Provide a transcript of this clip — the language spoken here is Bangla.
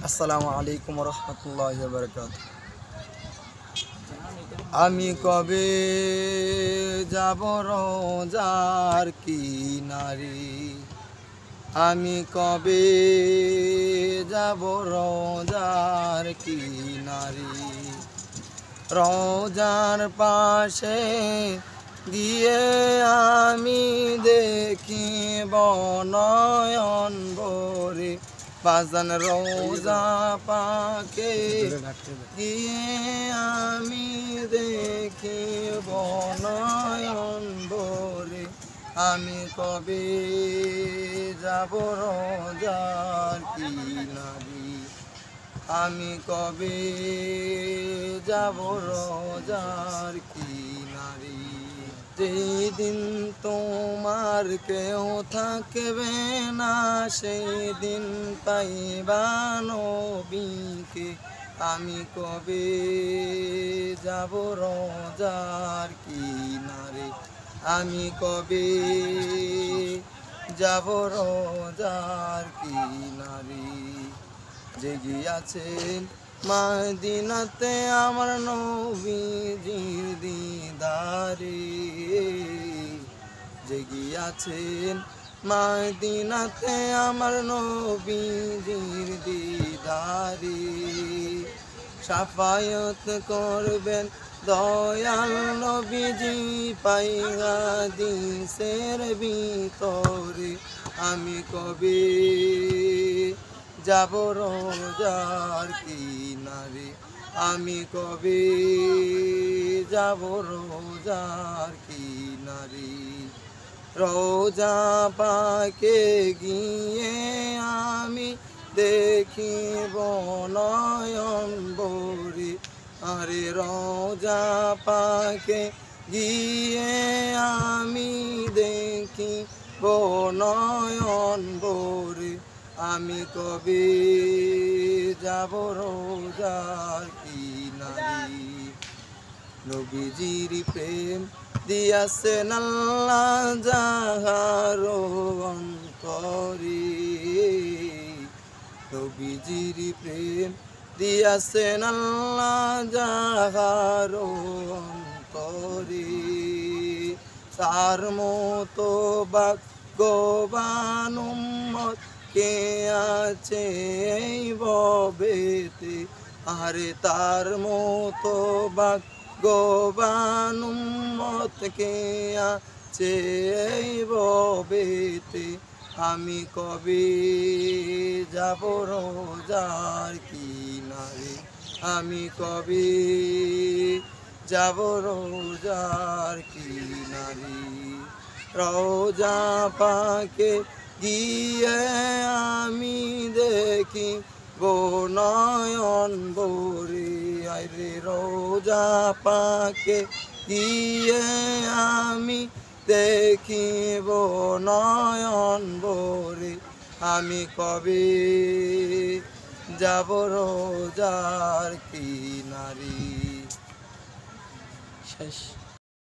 আসসালামু আলাইকুম রহমতুল্লাহি ওয়া বারাকাতুহু। আমি কবে যাব রোজার কিনারে, আমি কবে যাব রোজার কিনারে, রোজার পাশে গিয়ে আমি দেখিব নয়ন ভরে, বাজান রোজা পাকে গিয়ে আমি দেখিব নয়ন ভরে, আমি কবে যাব রোজার কিনারে, আমি কবে যাব রোজার কিনারে। যেদিন তোমার কেউ থাকবে না, সেই দিন পাইবা নবীকে, আমি কবে যাব রোজার কিনারে, আমি কবে যাব রোজার কিনারে। জেগে আছেন মদিনাতে আমার নবীজির দিদারে, জেগে আছেন মদিনাতে আমার নবীজির দিদারে, শাফায়াত করবেন দয়াল নবীজি পাইয়া হাদিসের ভিতরে, আমি কবে যাব রোজার কিনারে, আমি কবে যাব রোজার কিনারে। রোজা পাকে গিয়ে আমি দেখিব নয়ন ভরে, আরে রোজা পাকে গিয়ে আমি দেখিব নয়ন ভরে, আমি কবে যাব রোজার কিনারে। নবীজির প্রেম দিয়াছেন আল্লাহ যাহার অন্তরে, নবীজির প্রেম দিয়াছেন আল্লাহ যাহার অন্তরে, তার মতো ভাগ্যবান উম্মত কে আছে এই ভবেতে, আরে তার মতো ভাগ্যবান উম্মত কে আছে এই ভবেতে, আমি কবে যাব রোজার কিনারে, আমি কবে যাব রোজার কিনারে। রোজা পাকে গিয়ে আমি দেখি নয়ন ভরে, আরে রোজা পাকে গিয়ে আমি দেখিব নয়ন ভরে, আমি কবে যাব রোজার কিনারে। শেষ।